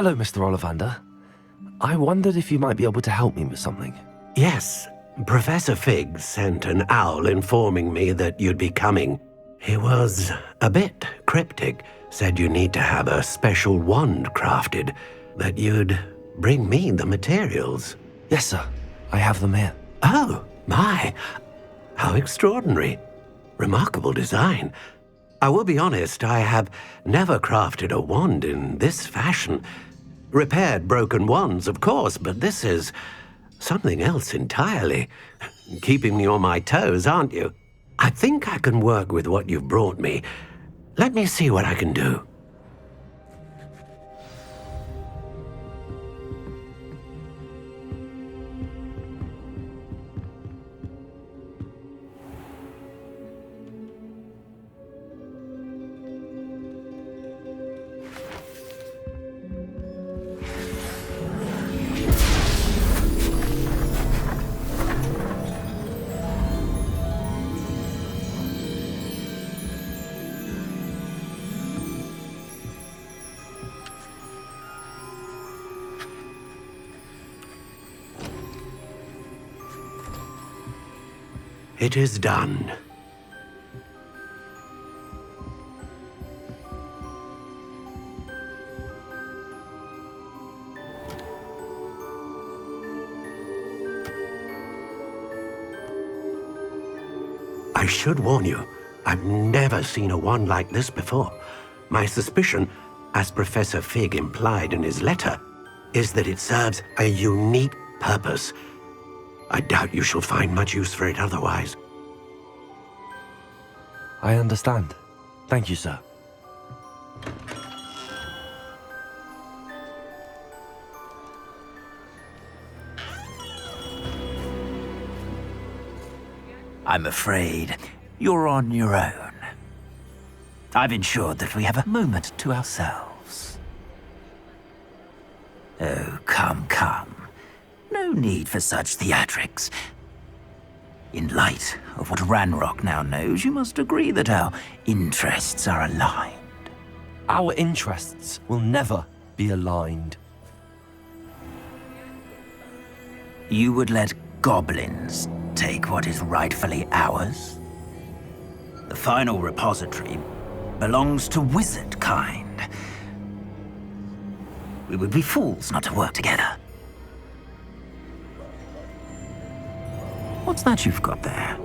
Hello, Mr. Ollivander. I wondered if you might be able to help me with something. Yes, Professor Fig sent an owl informing me that you'd be coming. He was a bit cryptic, said you need to have a special wand crafted, that you'd bring me the materials. Yes, sir. I have them here. Oh, my. How extraordinary. Remarkable design. I will be honest, I have never crafted a wand in this fashion. Repaired broken wands, of course, but this is something else entirely. Keeping me on my toes, aren't you? I think I can work with what you've brought me. Let me see what I can do. It is done. I should warn you, I've never seen a wand like this before. My suspicion, as Professor Fig implied in his letter, is that it serves a unique purpose. I doubt you shall find much use for it otherwise. I understand. Thank you, sir. I'm afraid you're on your own. I've ensured that we have a moment to ourselves. Oh, come. No need for such theatrics. In light of what Ranrock now knows, you must agree that our interests are aligned. Our interests will never be aligned. You would let goblins take what is rightfully ours? The final repository belongs to wizard kind. We would be fools not to work together. What's that you've got there?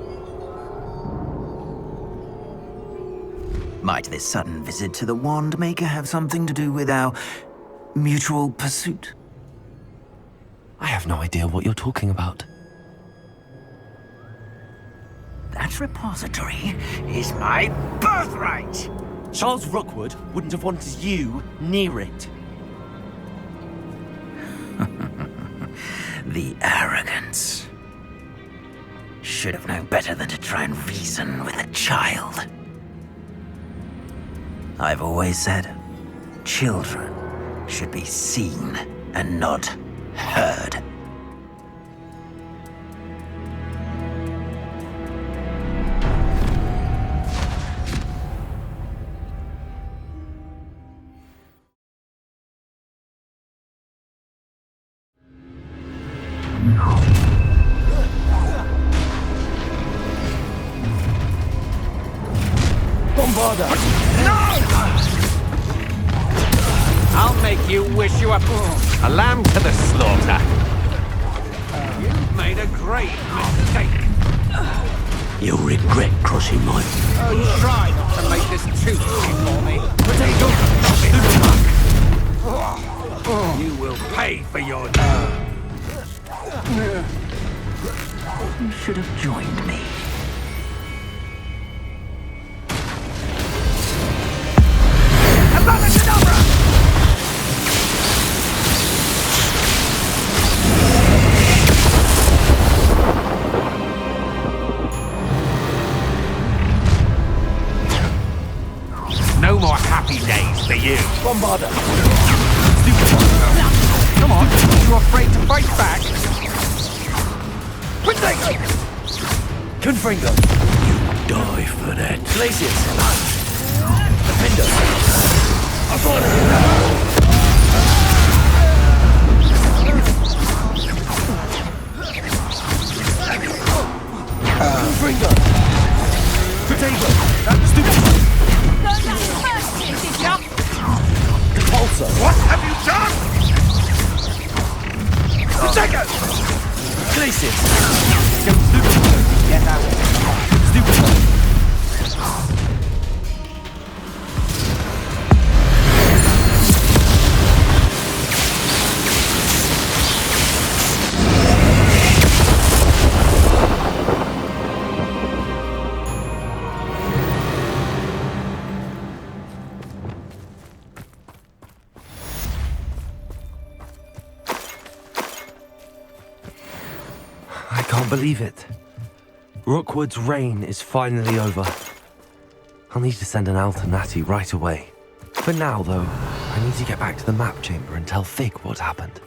Might this sudden visit to the Wand Maker have something to do with our mutual pursuit? I have no idea what you're talking about. That repository is my birthright! Charles Rookwood wouldn't have wanted you near it. The arrogance. Should have known better than to try and reason with a child. I've always said, children should be seen and not heard. I'll make you wish you were a lamb to the slaughter. You've made a great mistake. You'll regret crossing my... Oh, try not to make this too easy for me. You will pay for your... You should have joined me. No more happy days for you. Bombarder! Come on, you afraid to fight back? Confringo! Die for that. Glacius! Defender! can't believe it. Rookwood's reign is finally over. I'll need to send an owl to Natty right away. For now, though, I need to get back to the map chamber and tell Fig what happened.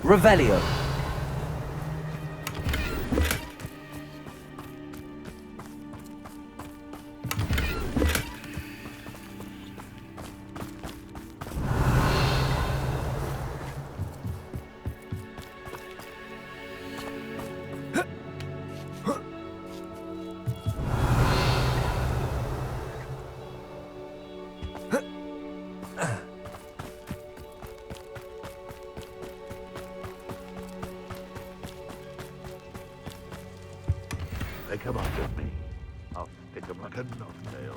Revelio. They come after me. I'll stick them like a knocktail.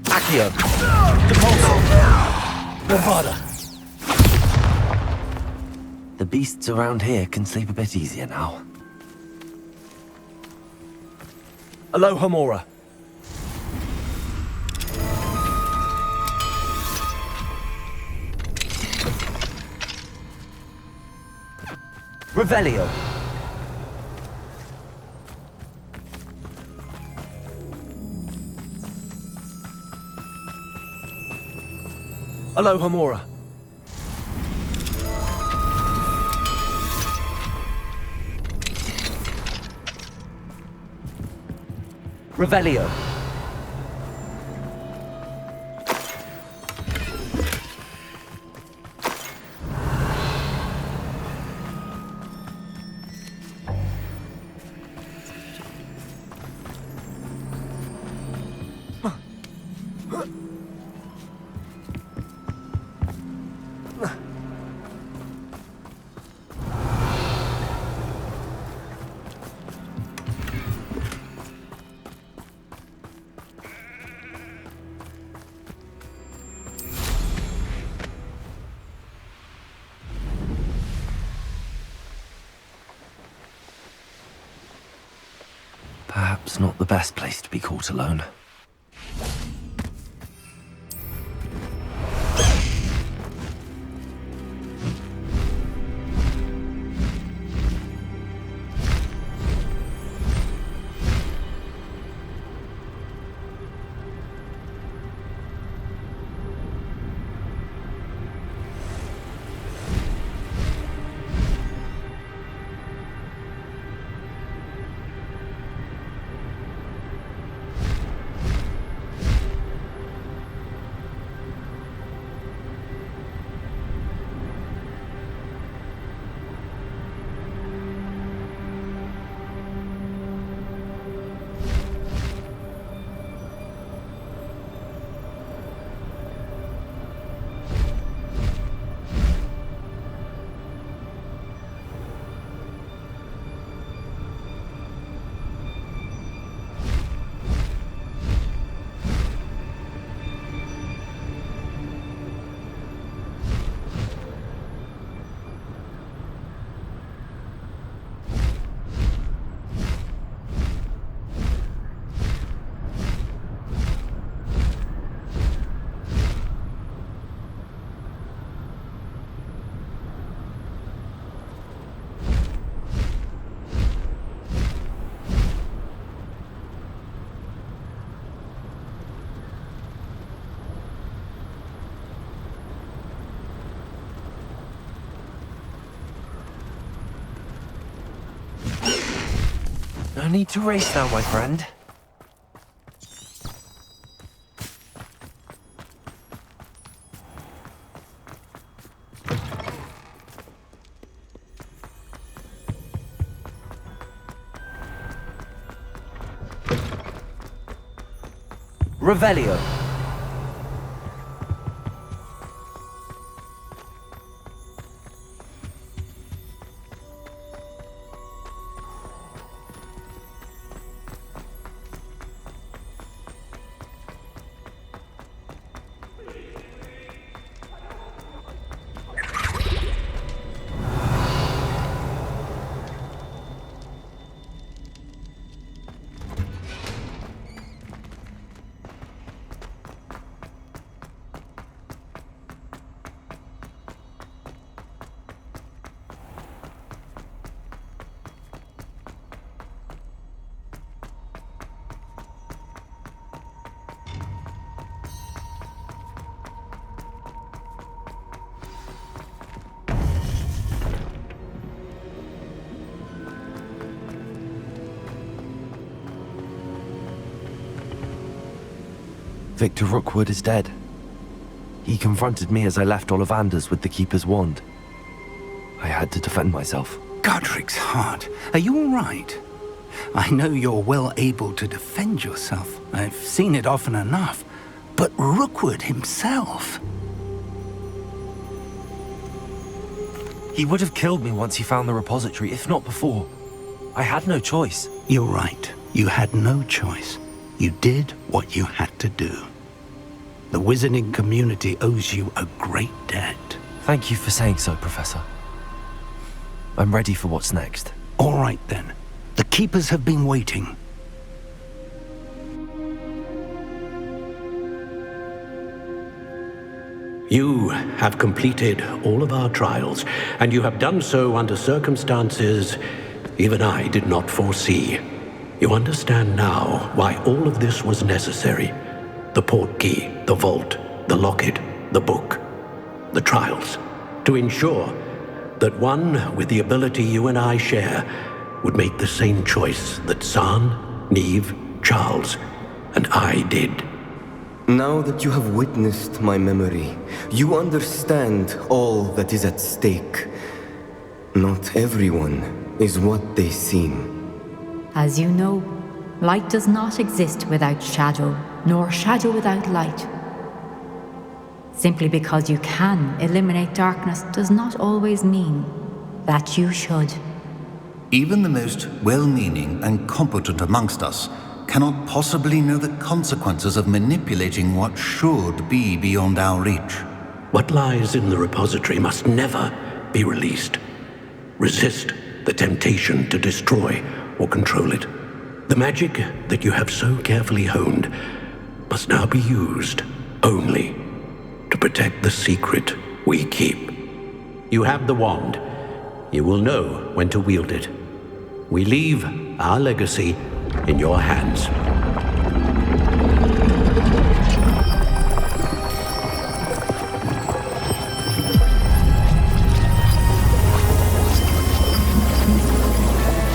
Accio. Depulso. Bravada. The beasts around here can sleep a bit easier now. Aloha Mora. Revelio. Aloha Mora. Revelio. Perhaps not the best place to be caught alone. No need to race now, my friend. Revelio. Victor Rookwood is dead. He confronted me as I left Ollivander's with the Keeper's wand. I had to defend myself. Godric's heart, are you all right? I know you're well able to defend yourself. I've seen it often enough. But Rookwood himself... He would have killed me once he found the repository, if not before. I had no choice. You're right. You had no choice. You did what you had to do. The wizarding community owes you a great debt. Thank you for saying so, Professor. I'm ready for what's next. All right, then. The Keepers have been waiting. You have completed all of our trials, and you have done so under circumstances even I did not foresee. You understand now why all of this was necessary. The portkey, the vault, the locket, the book, the trials. To ensure that one with the ability you and I share would make the same choice that Zahn, Neve, Charles, and I did. Now that you have witnessed my memory, you understand all that is at stake. Not everyone is what they seem. As you know, light does not exist without shadow, nor shadow without light. Simply because you can eliminate darkness does not always mean that you should. Even the most well-meaning and competent amongst us cannot possibly know the consequences of manipulating what should be beyond our reach. What lies in the repository must never be released. Resist the temptation to destroy or control it. The magic that you have so carefully honed must now be used only to protect the secret we keep. You have the wand. You will know when to wield it. We leave our legacy in your hands.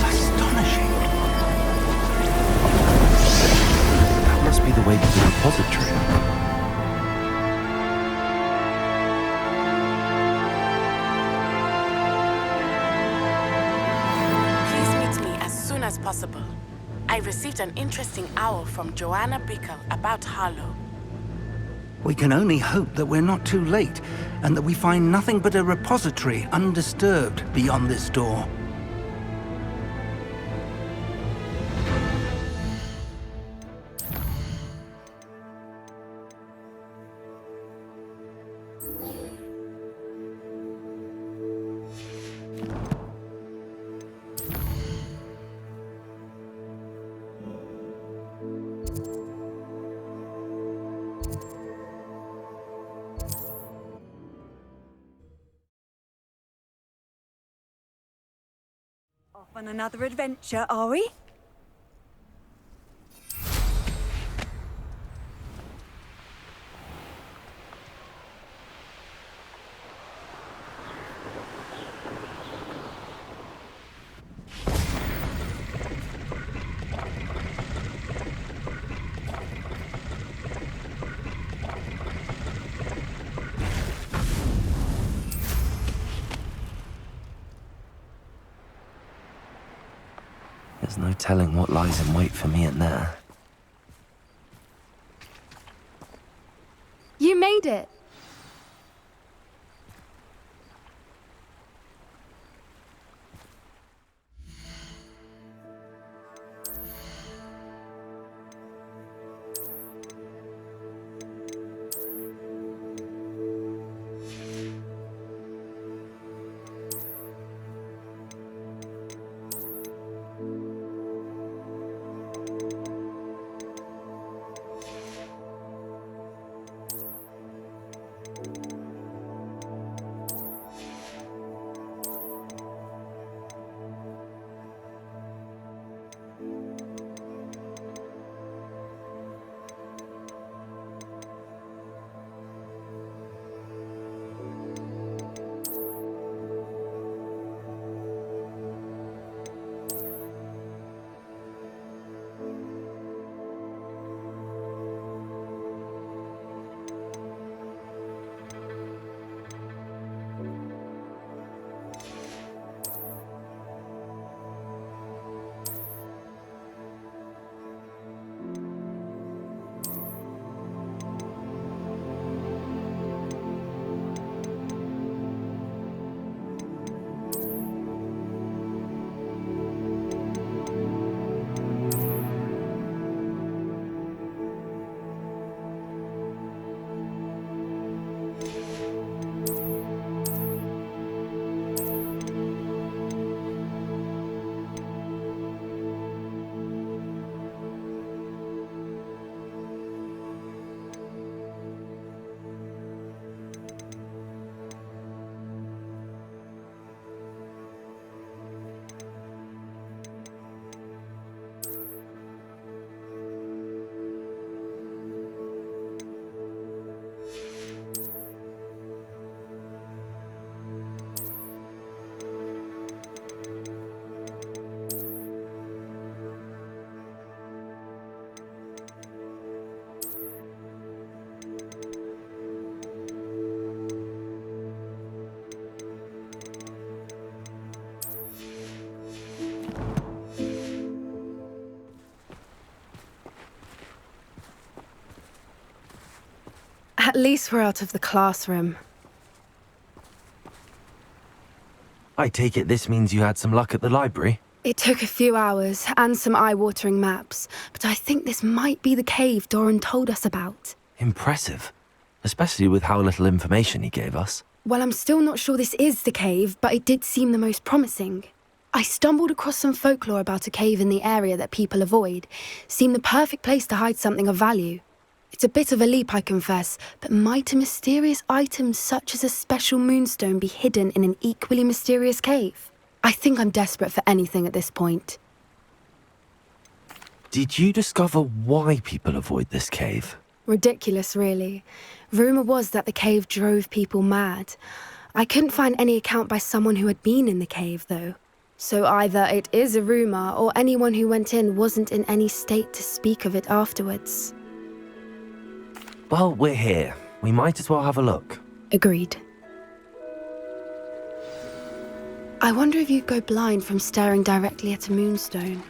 Astonishing. That must be the way to the repository. As possible. I received an interesting owl from Joanna Bickle about Harlow. We can only hope that we're not too late, and that we find nothing but a repository undisturbed beyond this door. Off on another adventure, are we? There's no telling what lies in wait for me in there. You made it! At least we're out of the classroom. I take it this means you had some luck at the library? It took a few hours and some eye-watering maps, but I think this might be the cave Doran told us about. Impressive. Especially with how little information he gave us. Well, I'm still not sure this is the cave, but it did seem the most promising. I stumbled across some folklore about a cave in the area that people avoid. Seemed the perfect place to hide something of value. It's a bit of a leap, I confess, but might a mysterious item such as a special moonstone be hidden in an equally mysterious cave? I think I'm desperate for anything at this point. Did you discover why people avoid this cave? Ridiculous, really. Rumour was that the cave drove people mad. I couldn't find any account by someone who had been in the cave, though. So either it is a rumour, or anyone who went in wasn't in any state to speak of it afterwards. Well, we're here. We might as well have a look. Agreed. I wonder if you'd go blind from staring directly at a moonstone.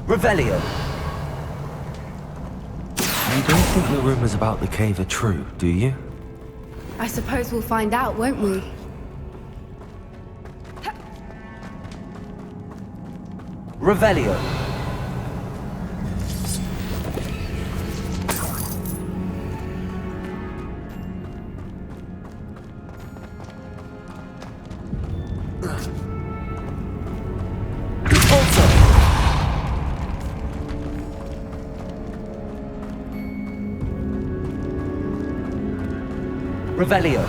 Revelio! You don't think the rumours about the cave are true, do you? I suppose we'll find out, won't we? Revelio! Revelio.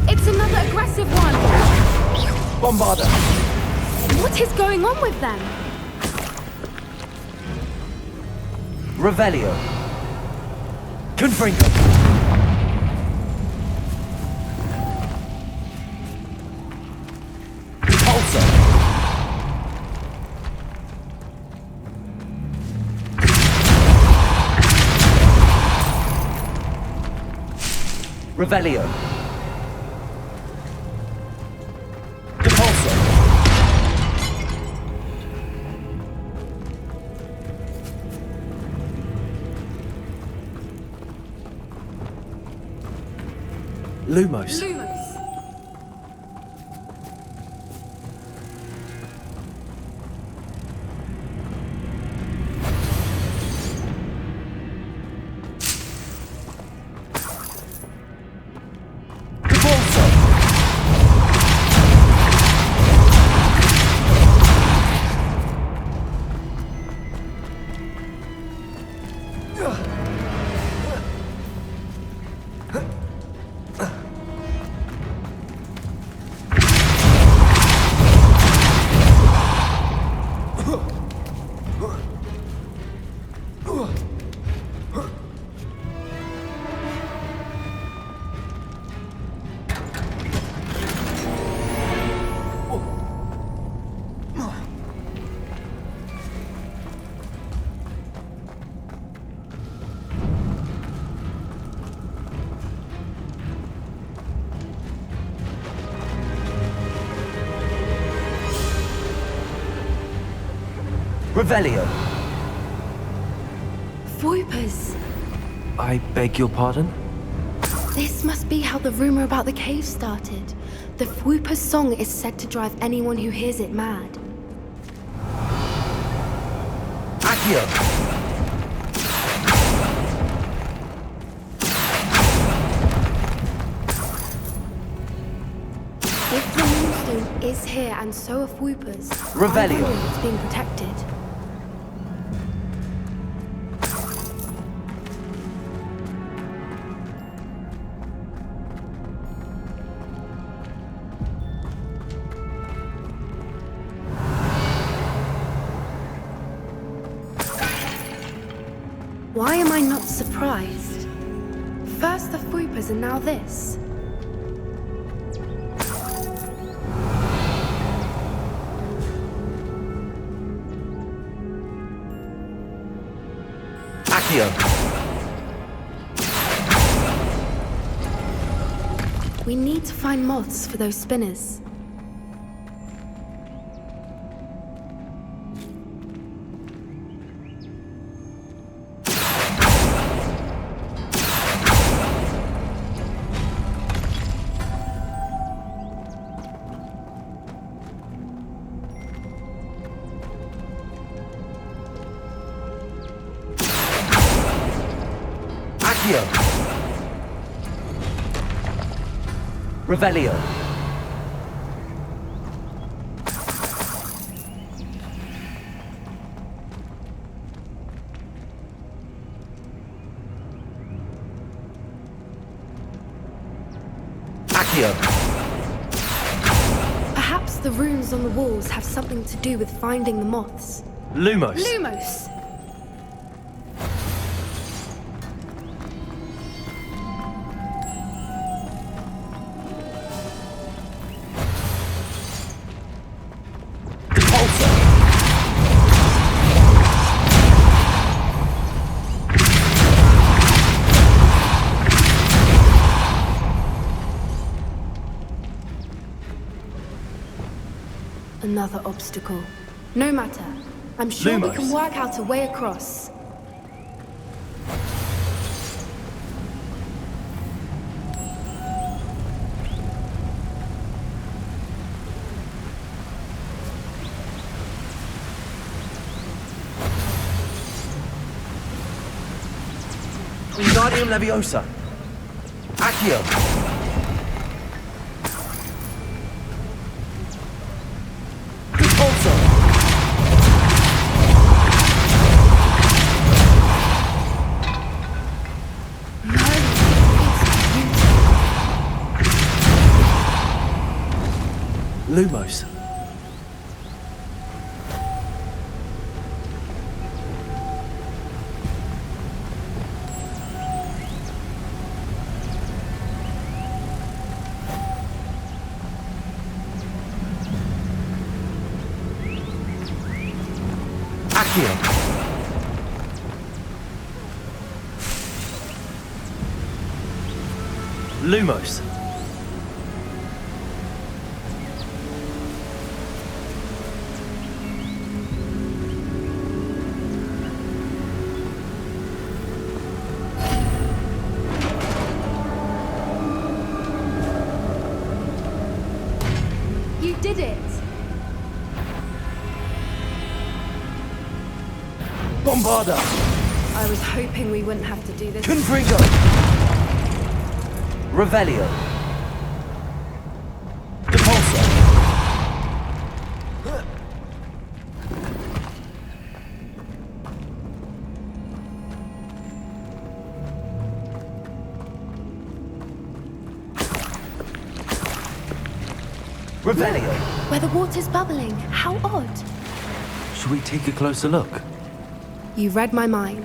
It's another aggressive one! Bombarda! What is going on with them? Revelio. Confringo. Repulsor. Revelio. Repulsor. Lumos. Revelio. Voipers. I beg your pardon? This must be how the rumor about the cave started. The Whooper's song is said to drive anyone who hears it mad. Accio! If the moonstone is here and so are Whoopers, Revelio. I wonder if it's being protected. Why am I not surprised? First the Whoopers and now this. Accio! We need to find moths for those spinners. Revelio. Accio. Perhaps the runes on the walls have something to do with finding the moths. Lumos. Lumos! Another obstacle. No matter. I'm sure we can work out a way across. Wingardium Leviosa. Accio. Lumos. Accio. Lumos. You did it! Bombarda. I was hoping we wouldn't have to do this. Confringo. Revelio. Depulso. Revelio. Where the water's bubbling. How odd. Should we take a closer look? You read my mind.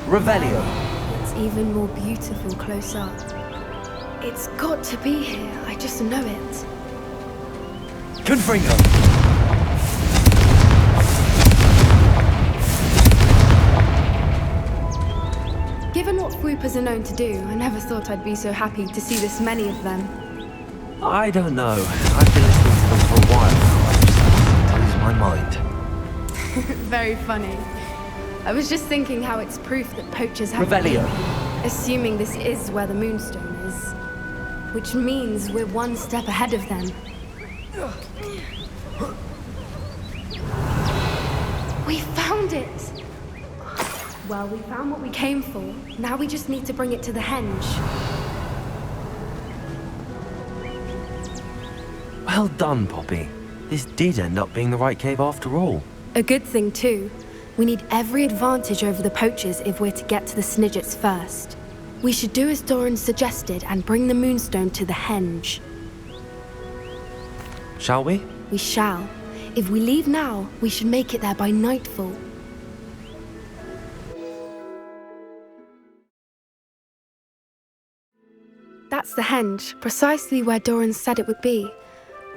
Revelio. It's even more beautiful close up. It's got to be here. I just know it. Confringo. Given what swoopers are known to do, I never thought I'd be so happy to see this many of them. I don't know. I've been listening to them for a while now. I'm starting to lose my mind. Very funny. I was just thinking how it's proof that poachers have Revelio. Assuming this is where the Moonstone is. Which means we're one step ahead of them. We found it! Well, we found what we came for. Now we just need to bring it to the henge. Well done, Poppy. This did end up being the right cave after all. A good thing, too. We need every advantage over the poachers if we're to get to the Snidgets first. We should do as Doran suggested and bring the Moonstone to the henge. Shall we? We shall. If we leave now, we should make it there by nightfall. That's the henge, precisely where Doran said it would be.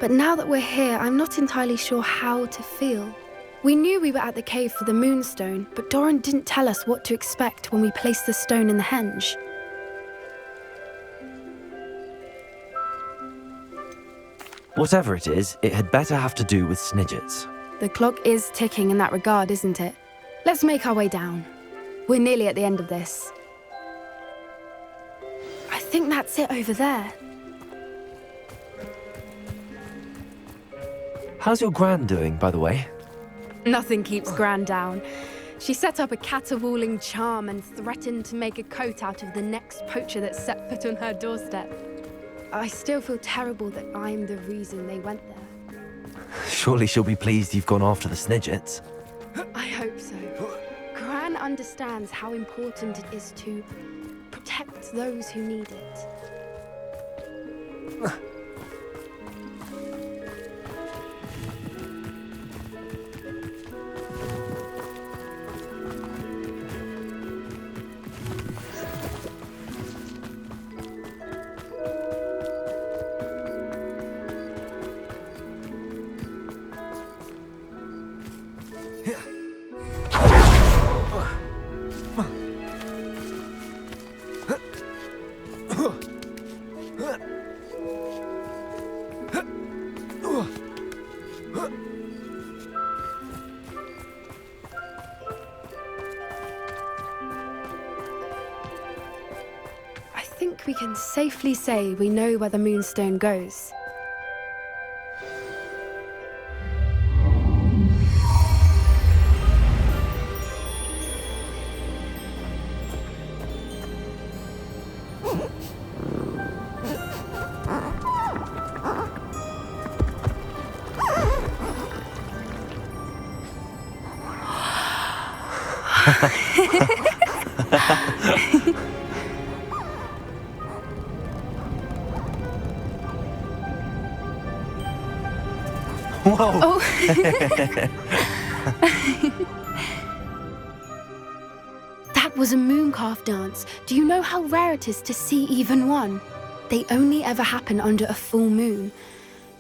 But now that we're here, I'm not entirely sure how to feel. We knew we were at the cave for the Moonstone, but Doran didn't tell us what to expect when we placed the stone in the henge. Whatever it is, it had better have to do with Snidgets. The clock is ticking in that regard, isn't it? Let's make our way down. We're nearly at the end of this. I think that's it over there. How's your Gran doing, by the way? Nothing keeps Gran down. She set up a caterwauling charm and threatened to make a coat out of the next poacher that set foot on her doorstep. I still feel terrible that I'm the reason they went there. Surely she'll be pleased you've gone after the Snidgets. I hope so. Gran understands how important it is to protect those who need it. I think we can safely say we know where the Moonstone goes. Whoa! Oh. That was a mooncalf dance. Do you know how rare it is to see even one? They only ever happen under a full moon.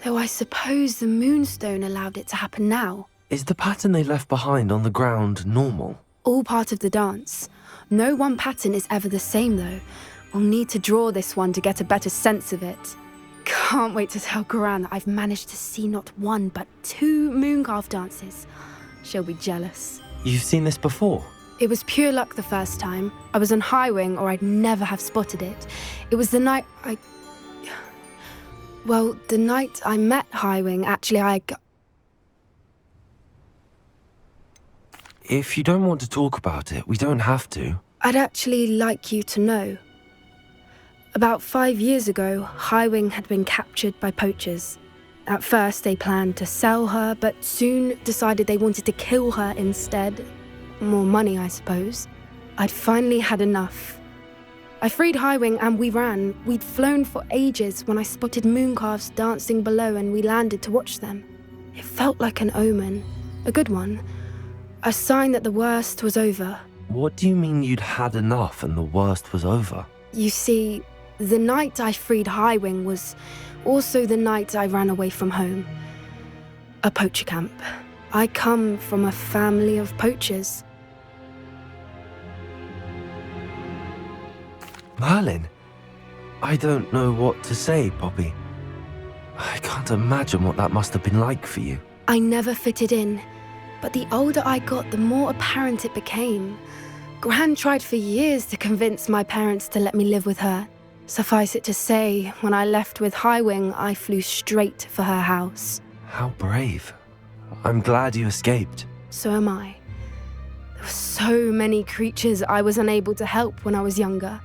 Though I suppose the Moonstone allowed it to happen now. Is the pattern they left behind on the ground normal? All part of the dance. No one pattern is ever the same, though. We'll need to draw this one to get a better sense of it. Can't wait to tell Gran that I've managed to see not one, but 2 mooncalf dances. She'll be jealous. You've seen this before? It was pure luck the first time. I was on Highwing, or I'd never have spotted it. It was the night Well, the night I met Highwing, actually, If you don't want to talk about it, we don't have to. I'd actually like you to know. About 5 years ago, Highwing had been captured by poachers. At first, they planned to sell her, but soon decided they wanted to kill her instead. More money, I suppose. I'd finally had enough. I freed Highwing and we ran. We'd flown for ages when I spotted mooncalves dancing below and we landed to watch them. It felt like an omen. A good one. A sign that the worst was over. What do you mean you'd had enough and the worst was over? You see, the night I freed Highwing was also the night I ran away from home. A poacher camp. I come from a family of poachers. Merlin? I don't know what to say, Poppy. I can't imagine what that must have been like for you. I never fitted in, but the older I got, the more apparent it became. Gran tried for years to convince my parents to let me live with her. Suffice it to say, when I left with Highwing, I flew straight for her house. How brave. I'm glad you escaped. So am I. There were so many creatures I was unable to help when I was younger.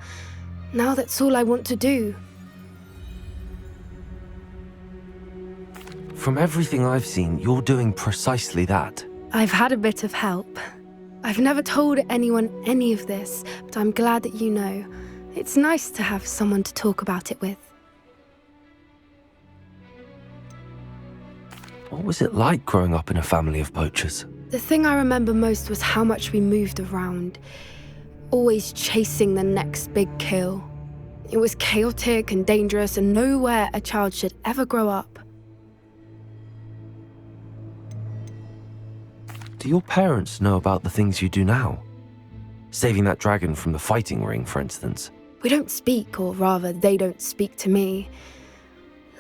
Now that's all I want to do. From everything I've seen, you're doing precisely that. I've had a bit of help. I've never told anyone any of this, but I'm glad that you know. It's nice to have someone to talk about it with. What was it like growing up in a family of poachers? The thing I remember most was how much we moved around, always chasing the next big kill. It was chaotic and dangerous, and nowhere a child should ever grow up. Do your parents know about the things you do now? Saving that dragon from the fighting ring, for instance. We don't speak, or rather, they don't speak to me.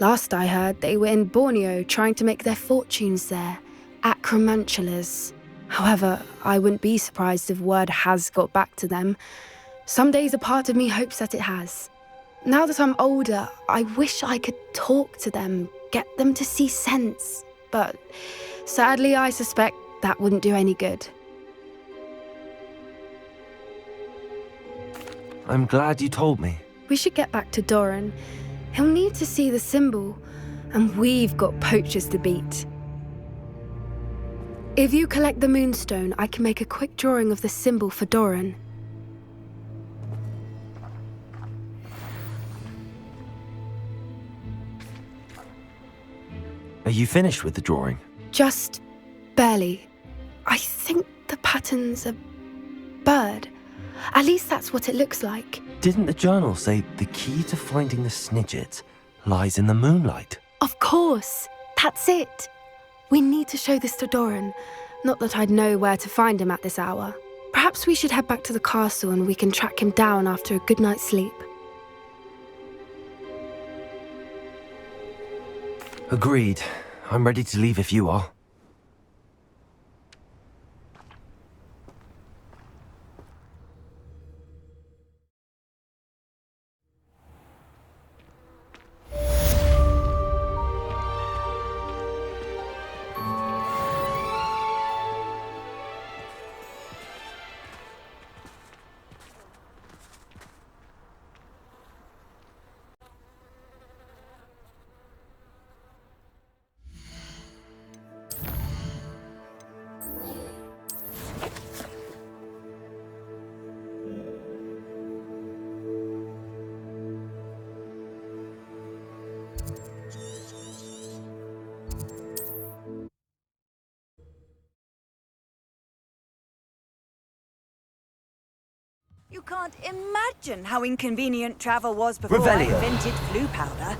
Last I heard, they were in Borneo trying to make their fortunes there, acromantulas. However, I wouldn't be surprised if word has got back to them. Some days a part of me hopes that it has. Now that I'm older, I wish I could talk to them, get them to see sense. But sadly, I suspect that wouldn't do any good. I'm glad you told me. We should get back to Doran. He'll need to see the symbol, and we've got poachers to beat. If you collect the moonstone, I can make a quick drawing of the symbol for Doran. Are you finished with the drawing? Just barely. I think the pattern's a bird. At least that's what it looks like. Didn't the journal say the key to finding the Snidget lies in the moonlight? Of course. That's it. We need to show this to Doran. Not that I'd know where to find him at this hour. Perhaps we should head back to the castle and we can track him down after a good night's sleep. Agreed. I'm ready to leave if you are. You can't imagine how inconvenient travel was before Revelio. I invented flu powder.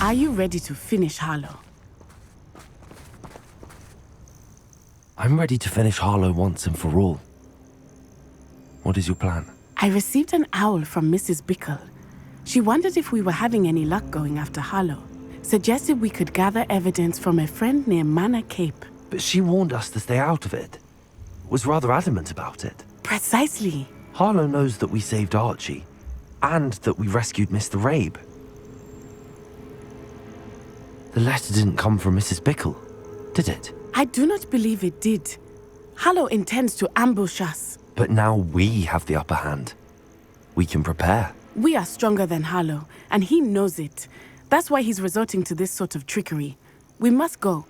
Are you ready to finish Harlow? I'm ready to finish Harlow once and for all. What is your plan? I received an owl from Mrs. Bickle. She wondered if we were having any luck going after Harlow. Suggested we could gather evidence from a friend near Manor Cape. But she warned us to stay out of it. Was rather adamant about it. Precisely. Harlow knows that we saved Archie, and that we rescued Mr. Rabe. The letter didn't come from Mrs. Bickle, did it? I do not believe it did. Harlow intends to ambush us. But now we have the upper hand. We can prepare. We are stronger than Harlow, and he knows it. That's why he's resorting to this sort of trickery. We must go.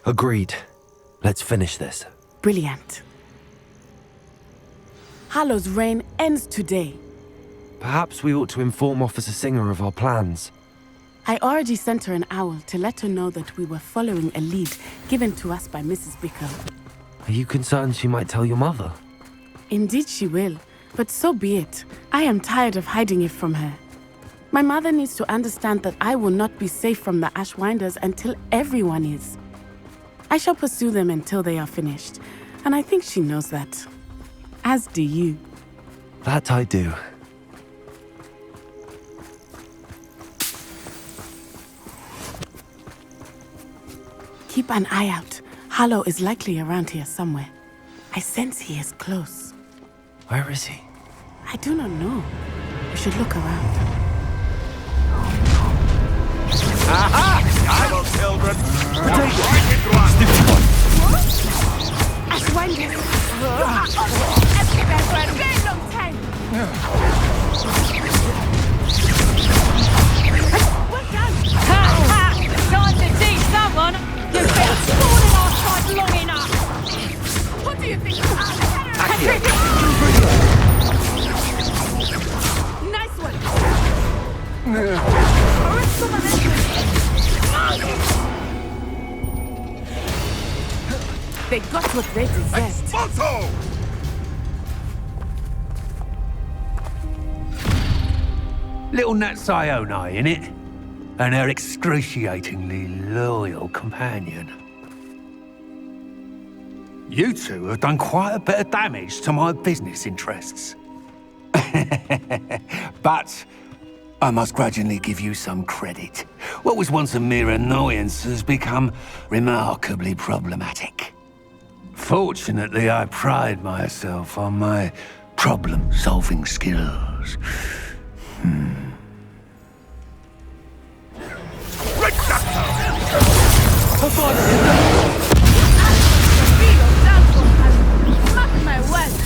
Agreed. Let's finish this. Brilliant. Harlow's reign ends today. Perhaps we ought to inform Officer Singer of our plans. I already sent her an owl to let her know that we were following a lead given to us by Mrs. Bickle. Are you concerned she might tell your mother? Indeed she will, but so be it. I am tired of hiding it from her. My mother needs to understand that I will not be safe from the Ashwinders until everyone is. I shall pursue them until they are finished, and I think she knows that. As do you. That I do. Keep an eye out. Harlow is likely around here somewhere. I sense he is close. Where is he? I do not know. We should look around. Aha! Idle children! Everywhere for a very long time. Well done. Time to teach someone. You've been spawning our side long enough. What do you think? Nice one. They got what they deserved. Little Nat Sione, innit? And her excruciatingly loyal companion. You two have done quite a bit of damage to my business interests. But I must grudgingly give you some credit. What was once a mere annoyance has become remarkably problematic. Fortunately, I pride myself on my problem-solving skills. Mark my words.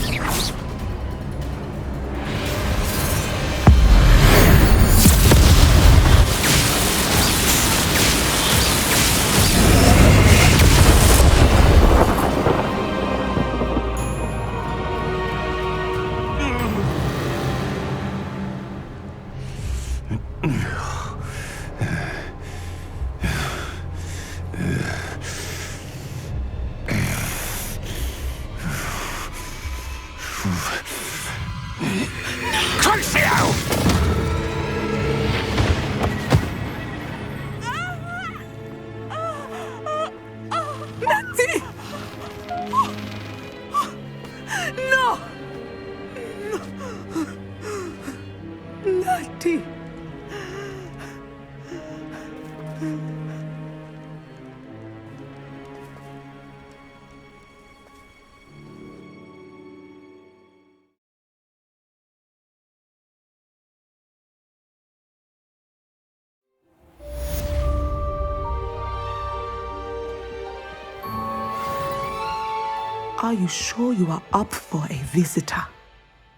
Are you sure you are up for a visitor?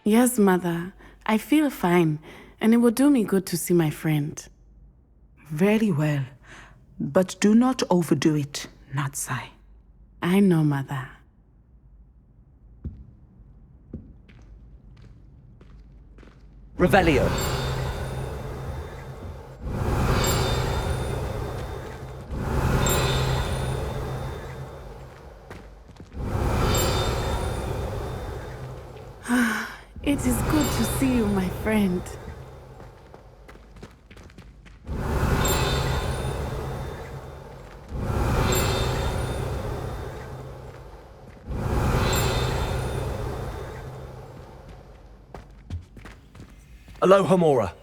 Yes, Mother. I feel fine, and it will do me good to see my friend. Very well. But do not overdo it, Natsai. I know, Mother. Revelio. It is good to see you, my friend. Aloha Mora.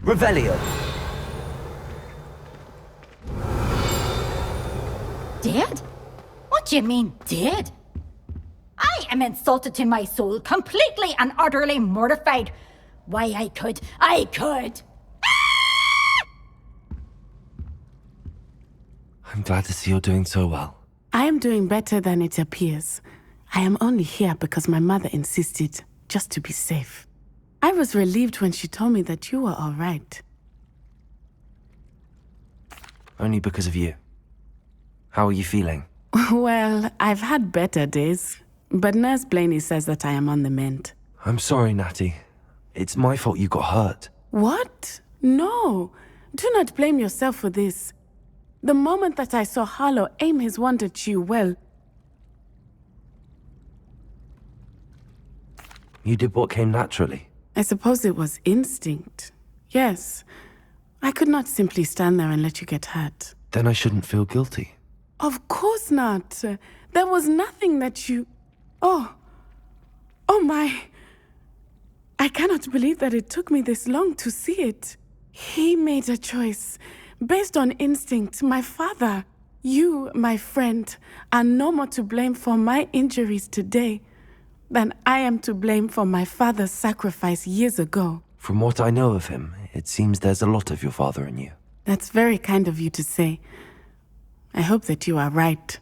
Revelio. Dead? What do you mean, dead? I am insulted to my soul, completely and utterly mortified. Why, I could. I'm glad to see you're doing so well. I am doing better than it appears. I am only here because my mother insisted, just to be safe. I was relieved when she told me that you were all right. Only because of you. How are you feeling? Well, I've had better days, but Nurse Blaney says that I am on the mend. I'm sorry, Natty. It's my fault you got hurt. What? No. Do not blame yourself for this. The moment that I saw Harlow aim his wand at you, well... You did what came naturally. I suppose it was instinct. Yes. I could not simply stand there and let you get hurt. Then I shouldn't feel guilty. Of course not. There was nothing that you... Oh my... I cannot believe that it took me this long to see it. He made a choice, Based on instinct, my father, you, my friend, are no more to blame for my injuries today than I am to blame for my father's sacrifice years ago. From what I know of him, it seems there's a lot of your father in you. That's very kind of you to say. I hope that you are right.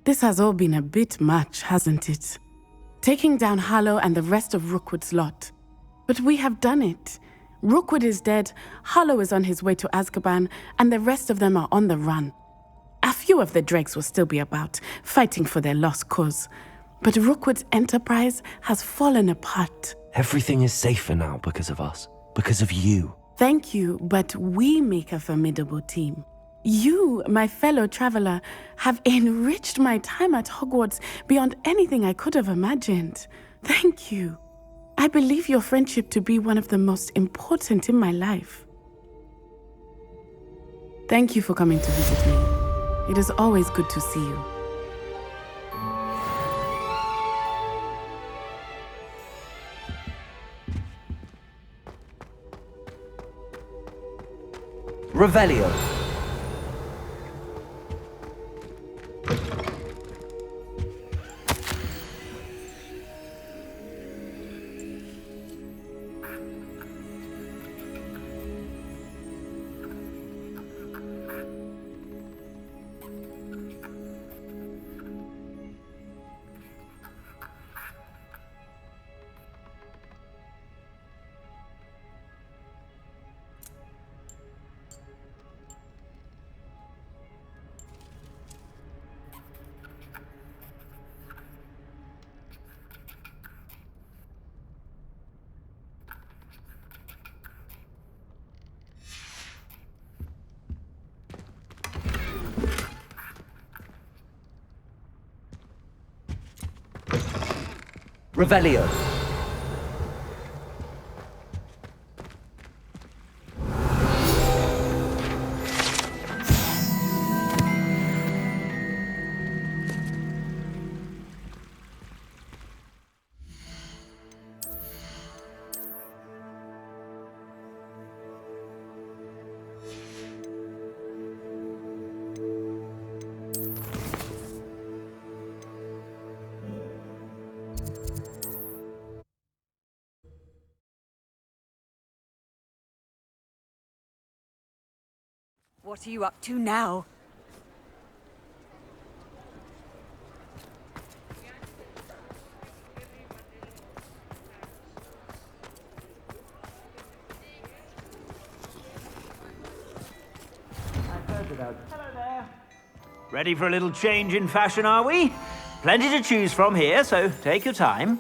This has all been a bit much, hasn't it? Taking down Harlow and the rest of Rookwood's lot. But we have done it. Rookwood is dead, Harlow is on his way to Azkaban, and the rest of them are on the run. A few of the dregs will still be about, fighting for their lost cause. But Rookwood's enterprise has fallen apart. Everything is safer now because of us. Because of you. Thank you, but we make a formidable team. You, my fellow traveler, have enriched my time at Hogwarts beyond anything I could have imagined. Thank you. I believe your friendship to be one of the most important in my life. Thank you for coming to visit me. It is always good to see you. Revelio. Revelio. What are you up to now? Hello there. Ready for a little change in fashion, are we? Plenty to choose from here, so take your time.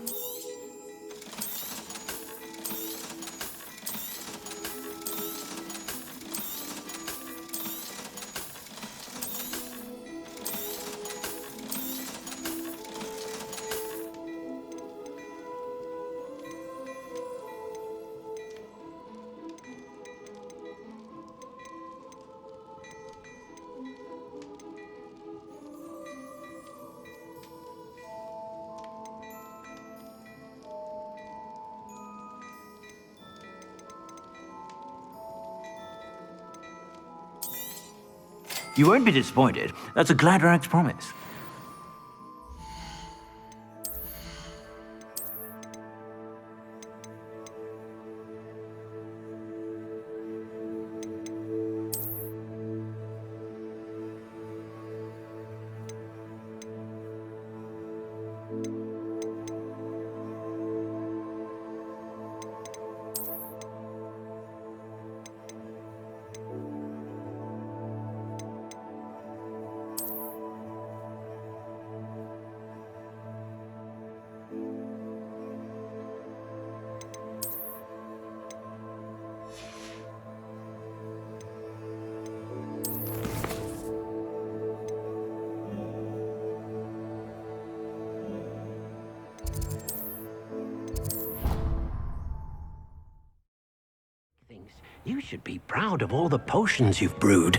You won't be disappointed. That's a Gladrag's promise. You should be proud of all the potions you've brewed.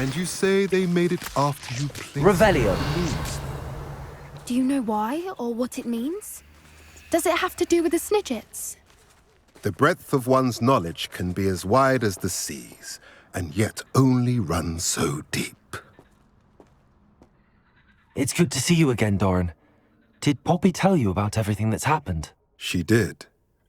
And you say they made it after you placed Revelio. the moons. Do you know why or what it means? Does it have to do with the Snidgets? The breadth of one's knowledge can be as wide as the seas, and yet only run so deep. It's good to see you again, Doran. Did Poppy tell you about everything that's happened? She did,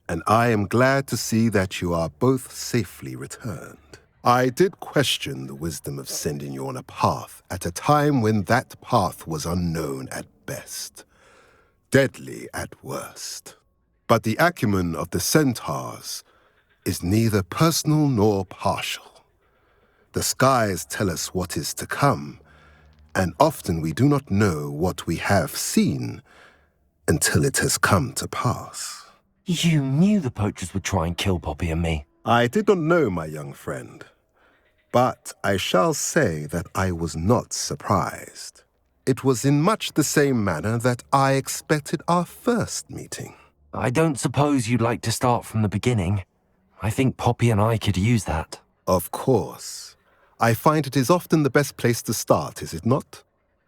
and I am glad to see that you are both safely returned. I did question the wisdom of sending you on a path at a time when that path was unknown at best, deadly at worst. But the acumen of the centaurs is neither personal nor partial. The skies tell us what is to come, and often we do not know what we have seen until it has come to pass. You knew the poachers would try and kill Poppy and me. I did not know, my young friend, but I shall say that I was not surprised. It was in much the same manner that I expected our first meeting. I don't suppose you'd like to start from the beginning. I think Poppy and I could use that. Of course. I find it is often the best place to start, is it not?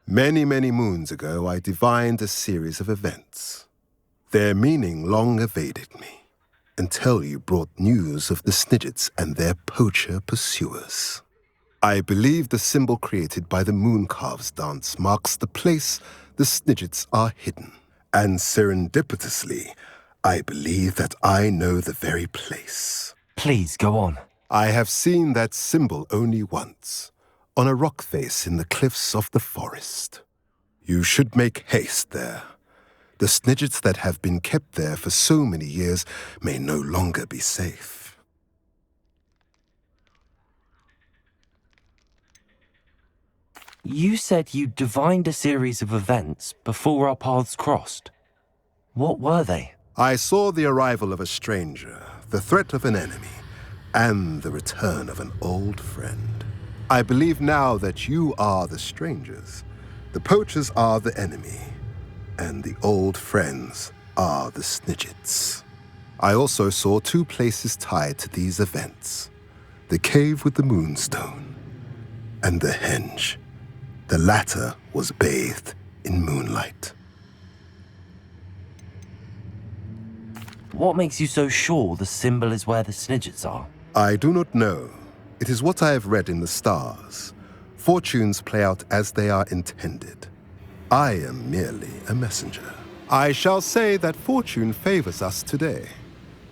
Many, many moons ago, I divined a series of events. Their meaning long evaded me, until you brought news of the Snidgets and their poacher pursuers. I believe the symbol created by the Mooncalves dance marks the place the Snidgets are hidden. And serendipitously, I believe that I know the very place. Please, go on. I have seen that symbol only once, on a rock face in the cliffs of the forest. You should make haste there. The Snidgets that have been kept there for so many years may no longer be safe. You said you divined a series of events before our paths crossed. What were they? I saw the arrival of a stranger, the threat of an enemy, and the return of an old friend. I believe now that you are the strangers, the poachers are the enemy, and the old friends are the Snidgets. I also saw two places tied to these events, the cave with the moonstone and the henge. The latter was bathed in moonlight. What makes you so sure the symbol is where the Snidgets are? I do not know. It is what I have read in the stars. Fortunes play out as they are intended. I am merely a messenger. I shall say that fortune favors us today.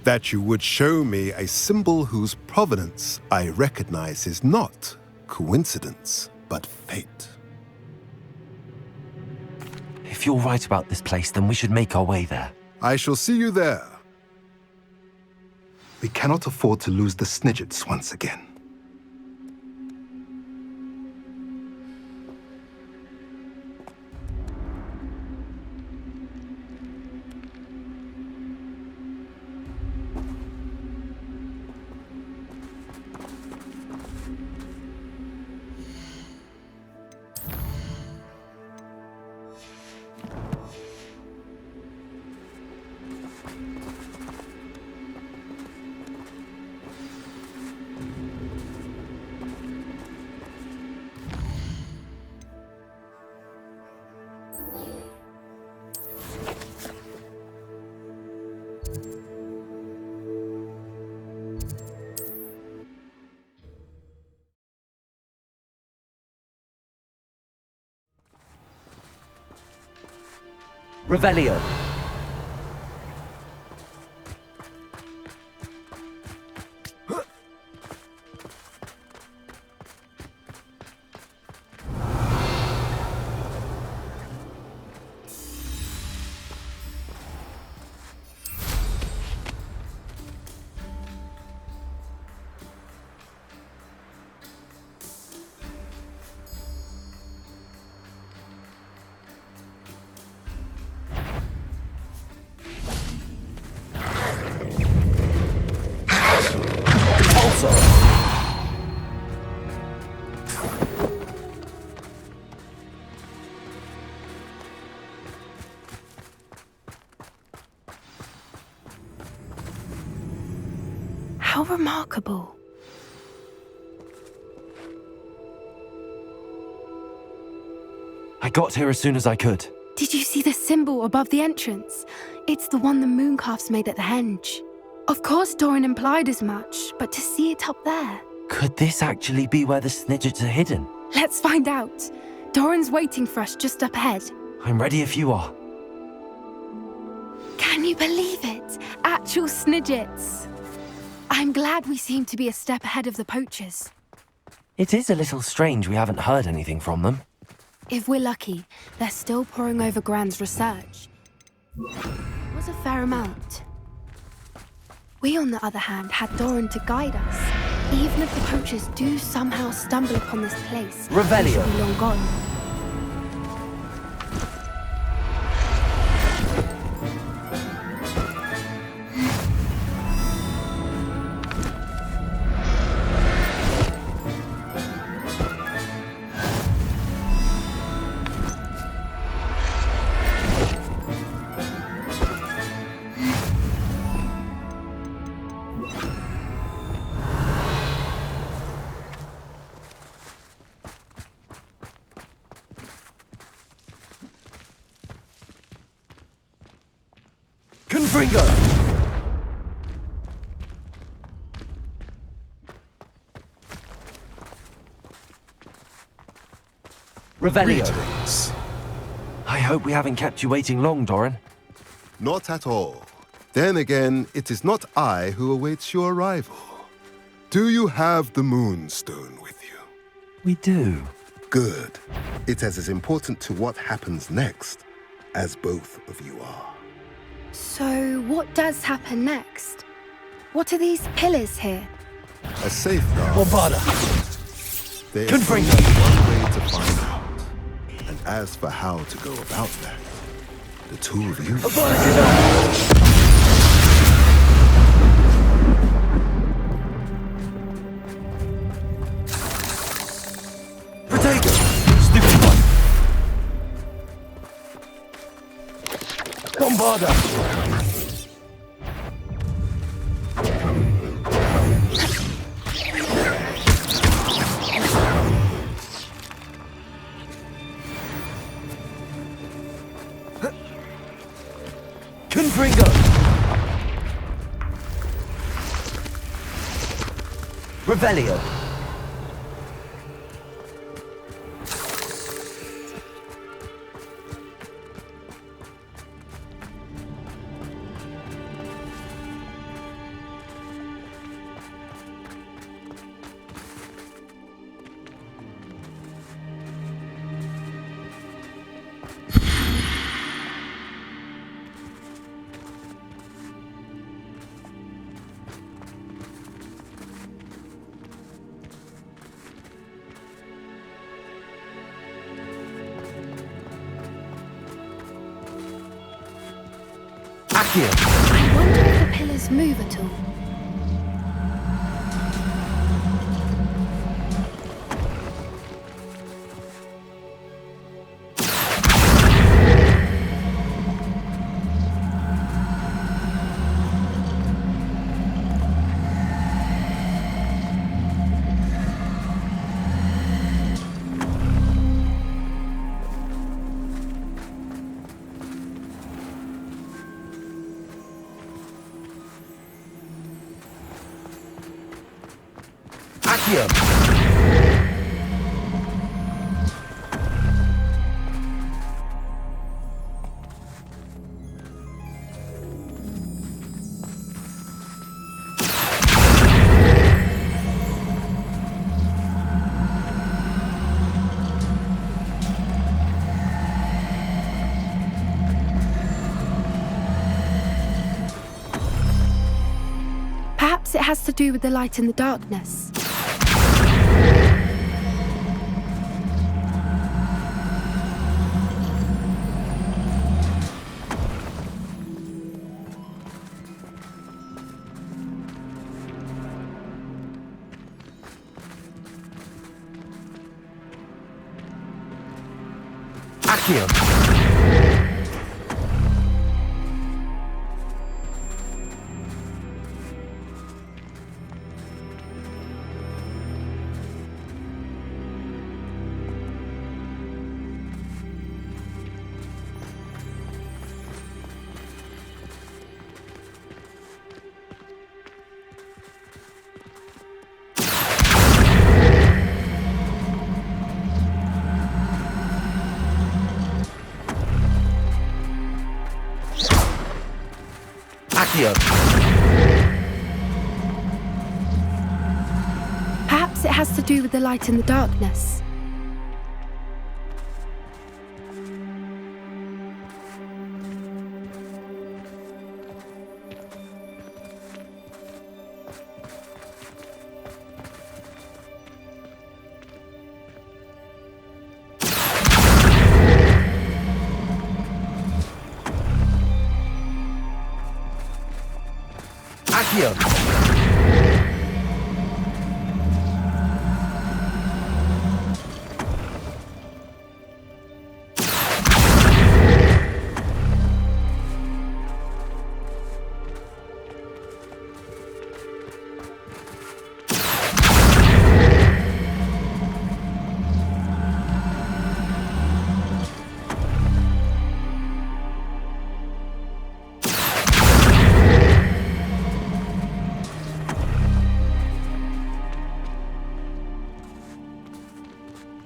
That you would show me a symbol whose provenance I recognize is not coincidence, but fate. If you're right about this place, then we should make our way there. I shall see you there. We cannot afford to lose the Snidgets once again. Revelio. How remarkable. got here as soon as I could. Did you see the symbol above the entrance? It's the one the mooncalfs made at the henge. Of course Doran implied as much, but to see it up there... Could this actually be where the Snidgets are hidden? Let's find out. Doran's waiting for us just up ahead. I'm ready if you are. Can you believe it? Actual Snidgets. I'm glad we seem to be a step ahead of the poachers. It is a little strange we haven't heard anything from them. If we're lucky, they're still poring over Gran's research. It was a fair amount. We, on the other hand, had Doran to guide us. Even if the poachers do somehow stumble upon this place, Revelio. we should be long gone. Confringo! Revelio. Greetings. I hope we haven't kept you waiting long, Doran. Not at all. Then again, it is not I who awaits your arrival. Do you have the Moonstone with you? We do. Good. It is as important to what happens next as both of you are. So, what does happen next? What are these pillars here? A safeguard. Bombada. There is Confringo. only one way to find out. And as for how to go about that, the two of you... Protego! Stupid one! Bombada! Confringo! Revelio. I wonder if the pillars move at all. Perhaps it has to do with the light and the darkness. Accio. Perhaps it has to do with the light and the darkness. Accio.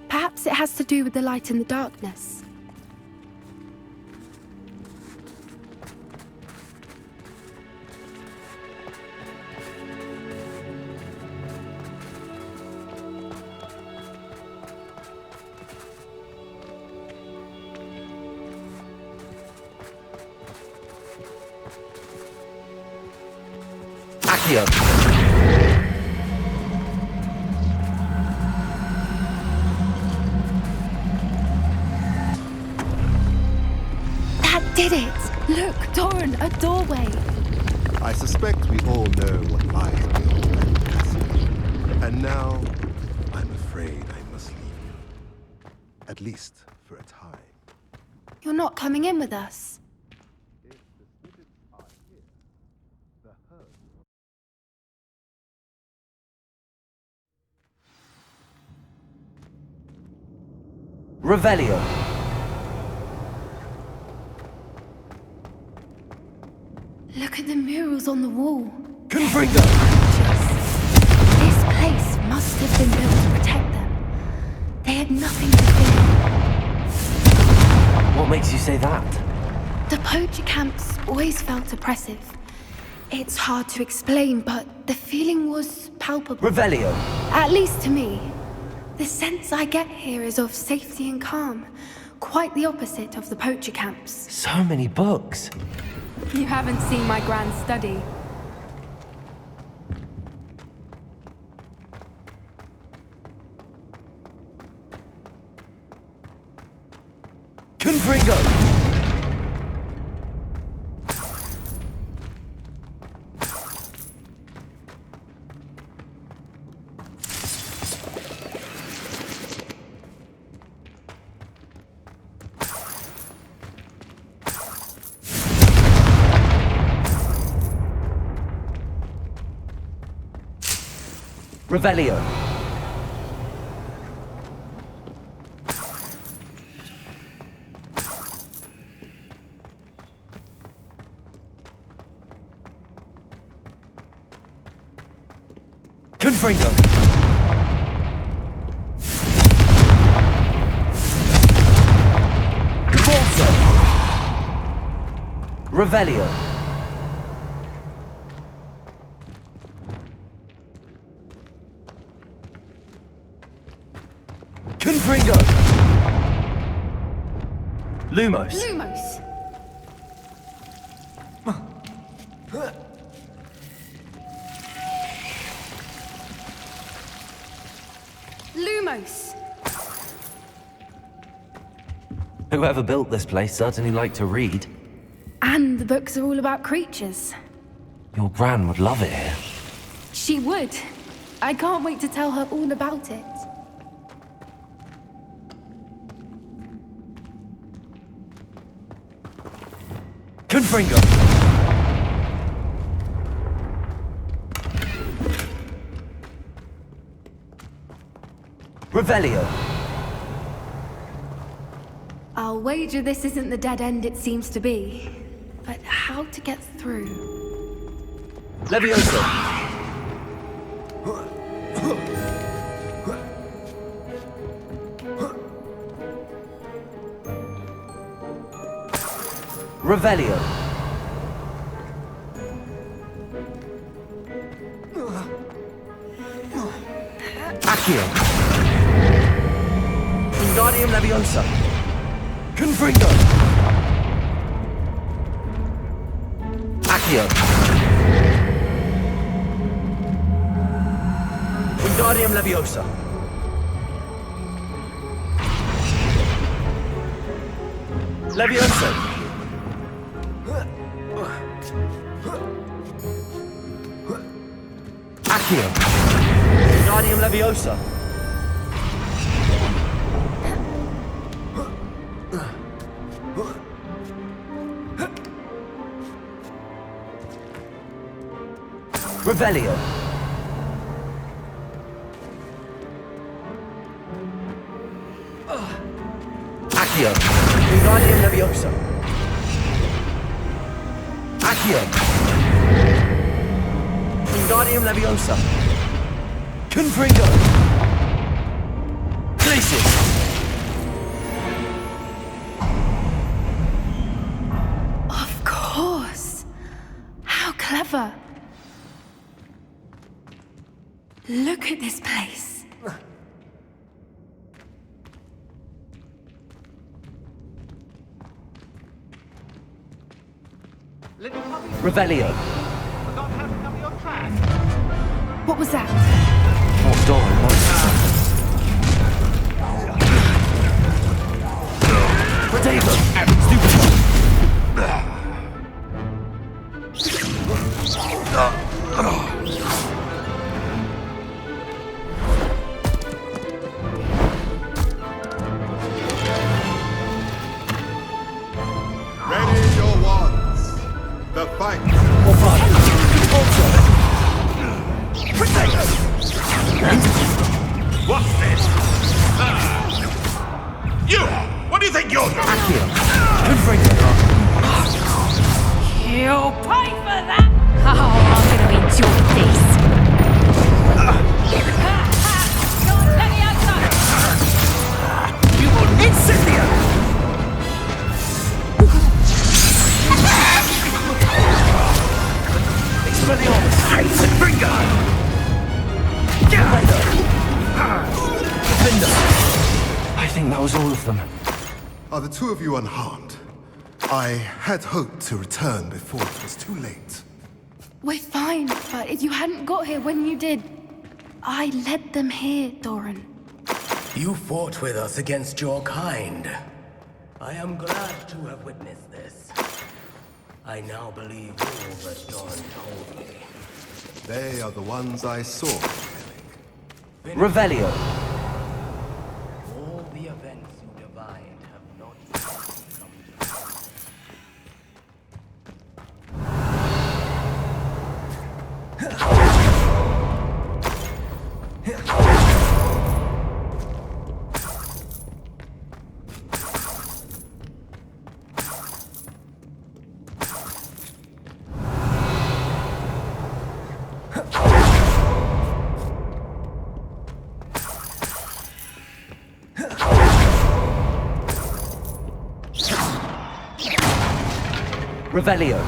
Perhaps it has to do with the light and the darkness. Accio. That did it! Look, Doran, a doorway. I suspect we all know what lies beyond that passage. And now, I'm afraid I must leave you. At least for a time. You're not coming in with us. Revelio. Look at the murals on the wall. Confringo. This place must have been built to protect them. They had nothing to fear. What makes you say that? The poacher camps always felt oppressive. It's hard to explain, but the feeling was palpable. Revelio. At least to me. The sense I get here is of safety and calm. Quite the opposite of the poacher camps. So many books. You haven't seen my grand study. Confringo. Revelio. Confringo. Cabalso. Revelio. Confringo. Lumos. Lumos. Lumos. Whoever built this place certainly liked to read. And the books are all about creatures. Your Gran would love it here. She would. I can't wait to tell her all about it. Confringo. Revelio. I'll wager this isn't the dead end it seems to be. But how to get through? Levioso. Revelio. Accio. Wingardium Leviosa. Confringo. Accio. Wingardium Leviosa. Leviosa. Accio. Wingardium Leviosa. Revelio. Accio. Wingardium Leviosa. Accio. Wingardium Leviosa. Confringo. Glacius. Of course. How clever. Look at this place. Revelio. What was that? What door? Predavo. Ready your wands. The fight. What's this? You! What do you think you're doing? You'll pay for that! Oh, I'm gonna enjoy this. You will Incendia! Expelliarmus! Bringer! I think that was all of them. Are the two of you unharmed? I had hoped to return before it was too late. We're fine, but if you hadn't got here when you did, I led them here, Doran. You fought with us against your kind. I am glad to have witnessed this. I now believe all that Doran told me. They are the ones I saw. Revelio. All the events you divined have not yet come to pass. Revelio.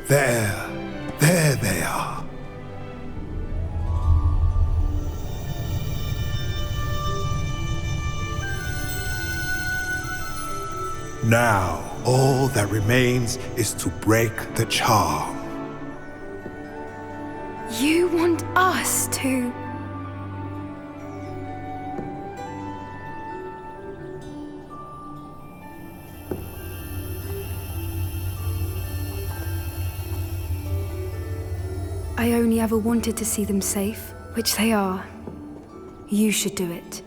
There they are. Now, all that remains is to break the charm. You want us to... I only ever wanted to see them safe, which they are. You should do it.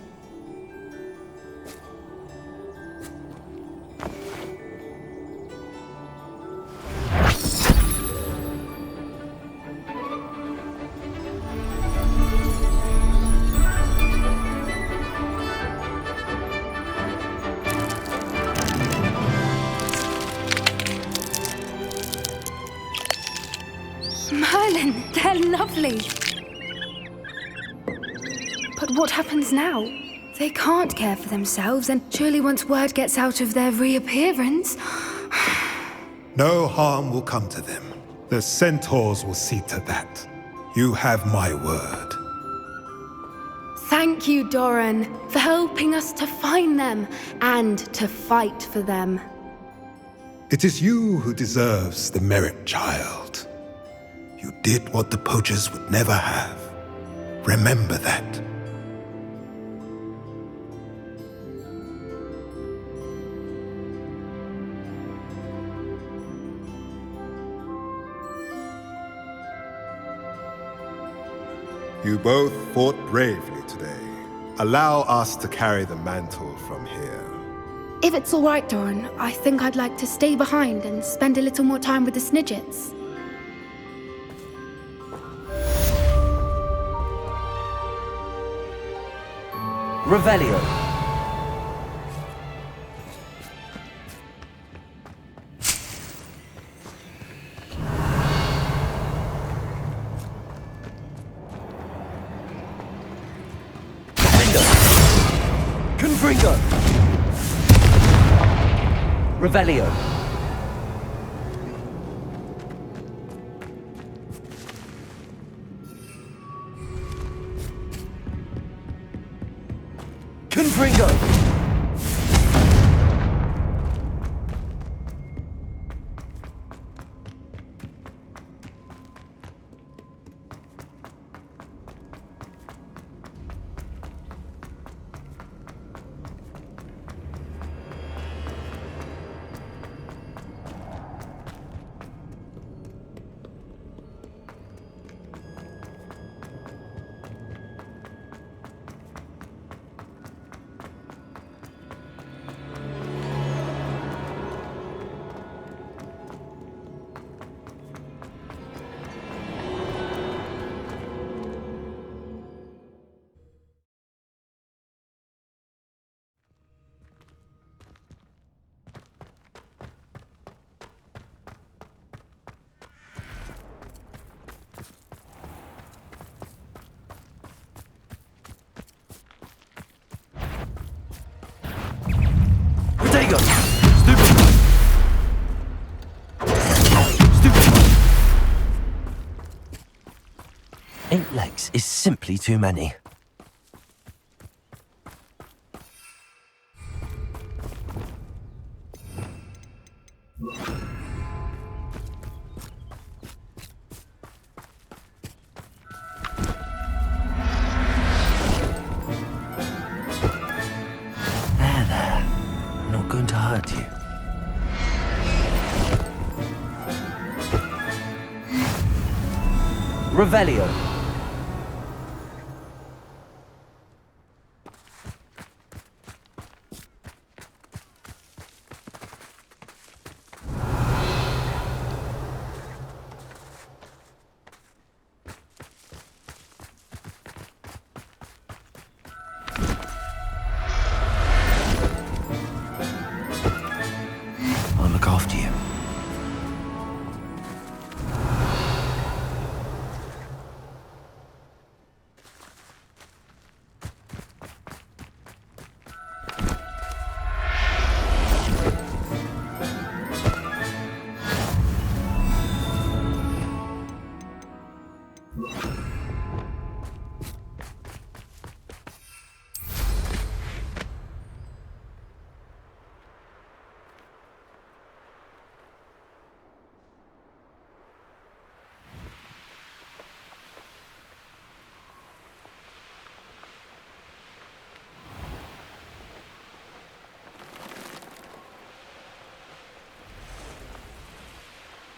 Merlin, they're lovely. But what happens now? They can't care for themselves, and surely once word gets out of their reappearance... No harm will come to them. The centaurs will see to that. You have my word. Thank you, Doran, for helping us to find them and to fight for them. It is you who deserves the merit, child. You did what the poachers would never have. Remember that. You both fought bravely today. Allow us to carry the mantle from here. If it's all right, Doran, I think I'd like to stay behind and spend a little more time with the Snidgets. Revelio. Confringo. Revelio. Confringo. Eight legs is simply too many. There. I'm not going to hurt you. Revelio. I'll look after you.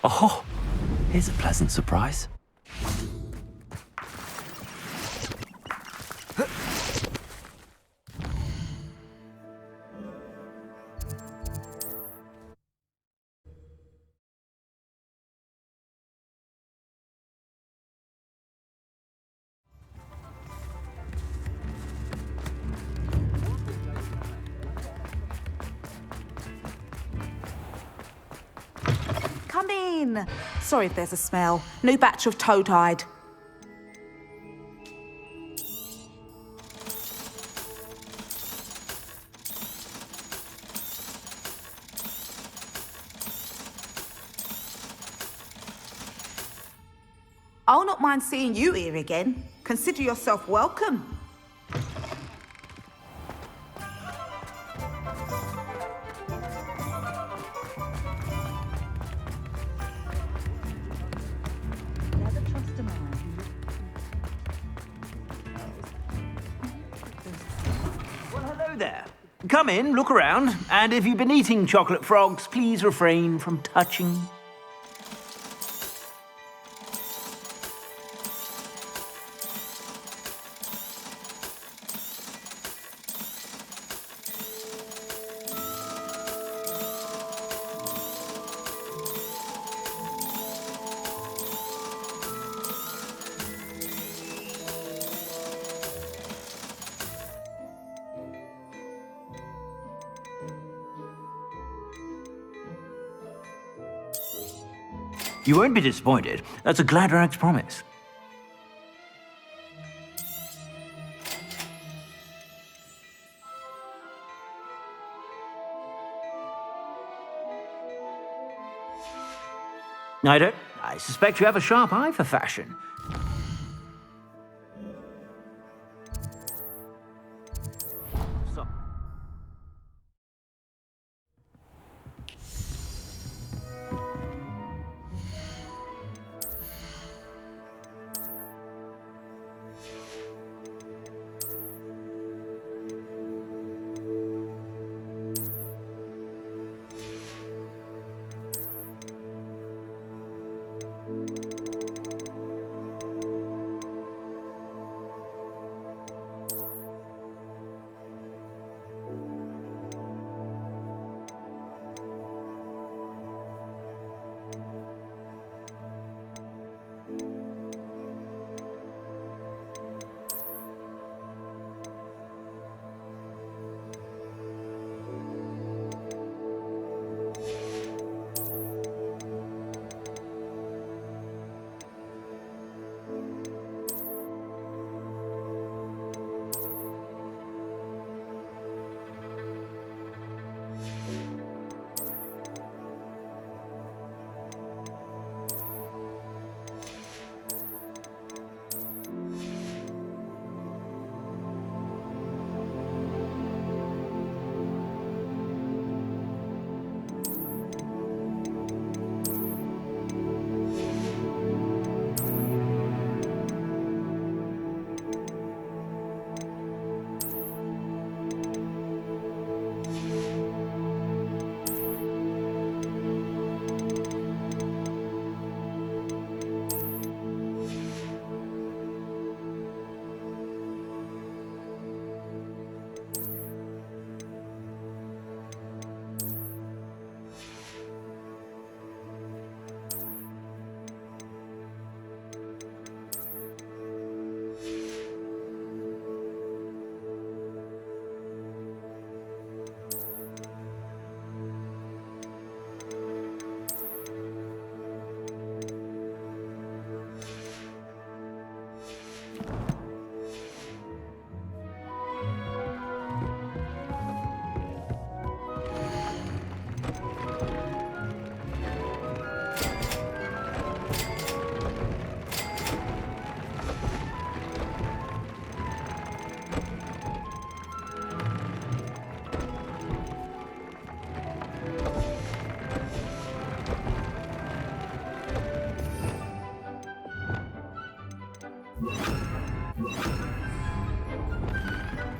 Oh, here's a pleasant surprise. Come in. Sorry if there's a smell. New batch of toad-hide. I'll not mind seeing you here again. Consider yourself welcome. There. Come in, look around, and if you've been eating chocolate frogs, please refrain from touching. You won't be disappointed. That's a Gladrag's promise. I suspect you have a sharp eye for fashion.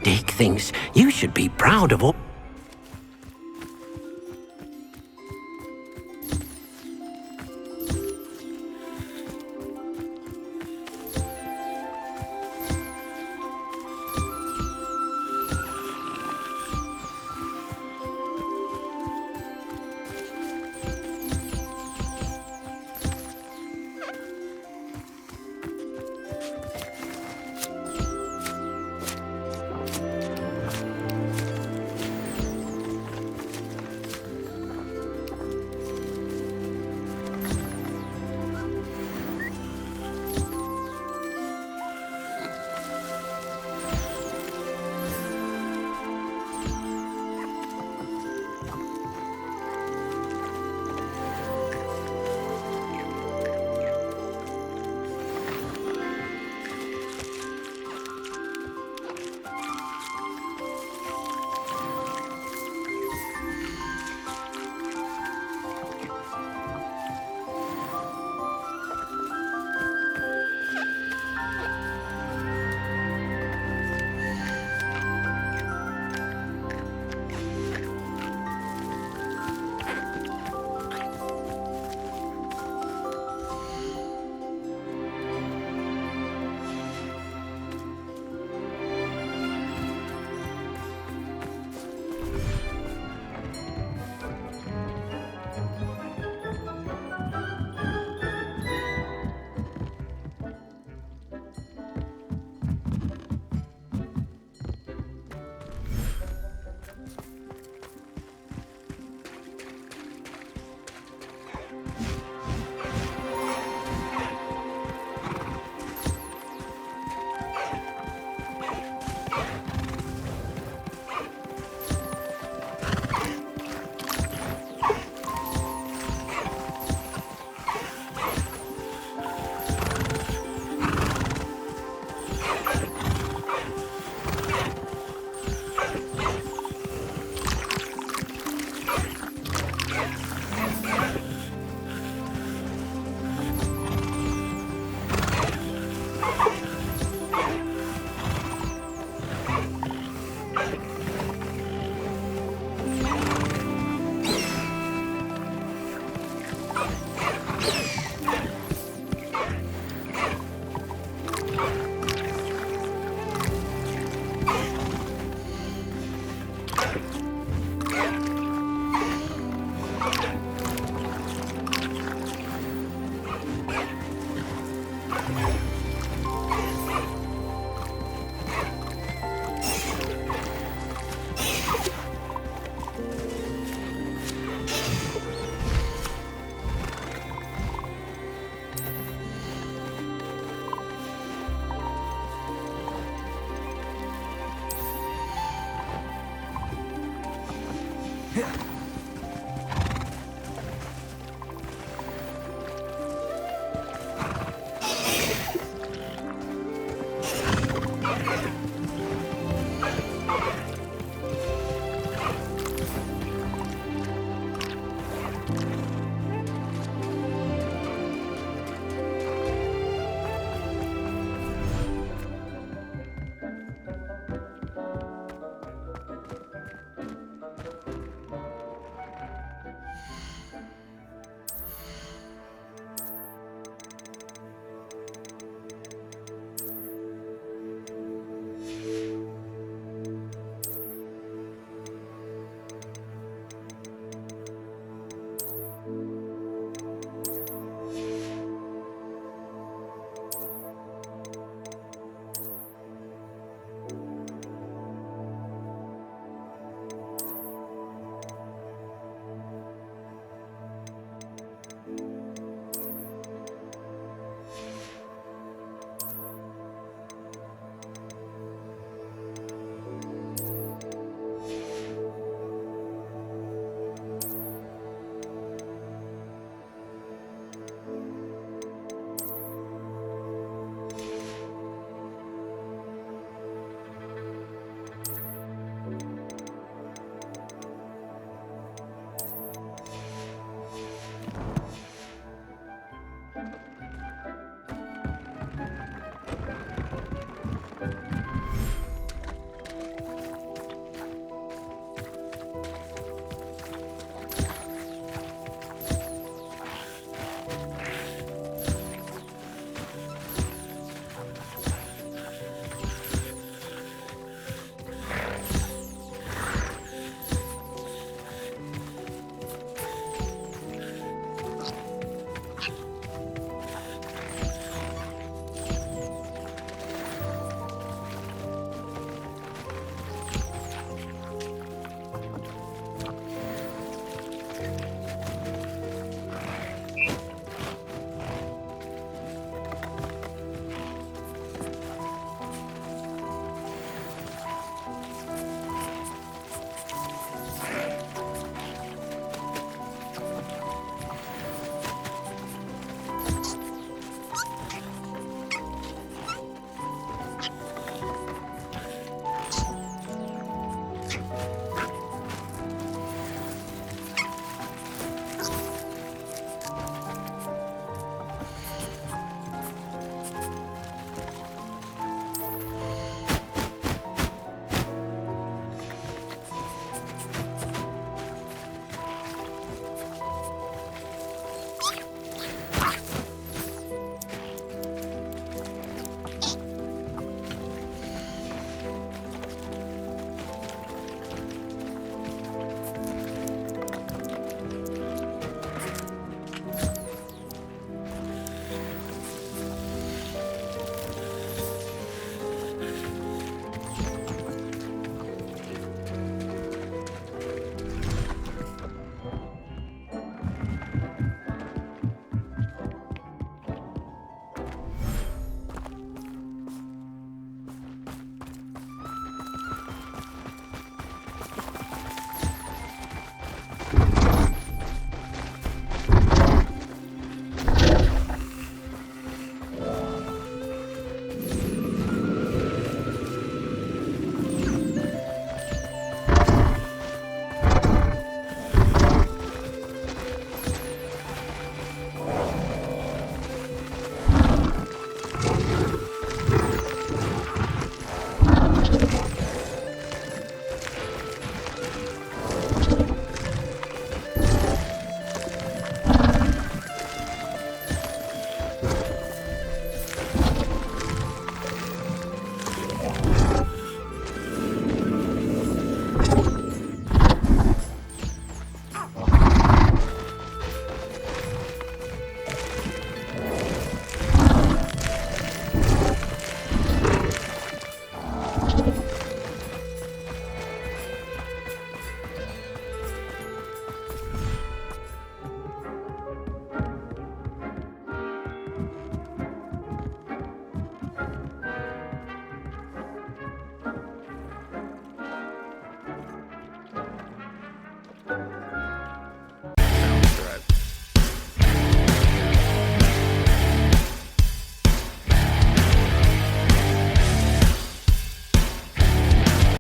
Dick thinks you should be proud of all.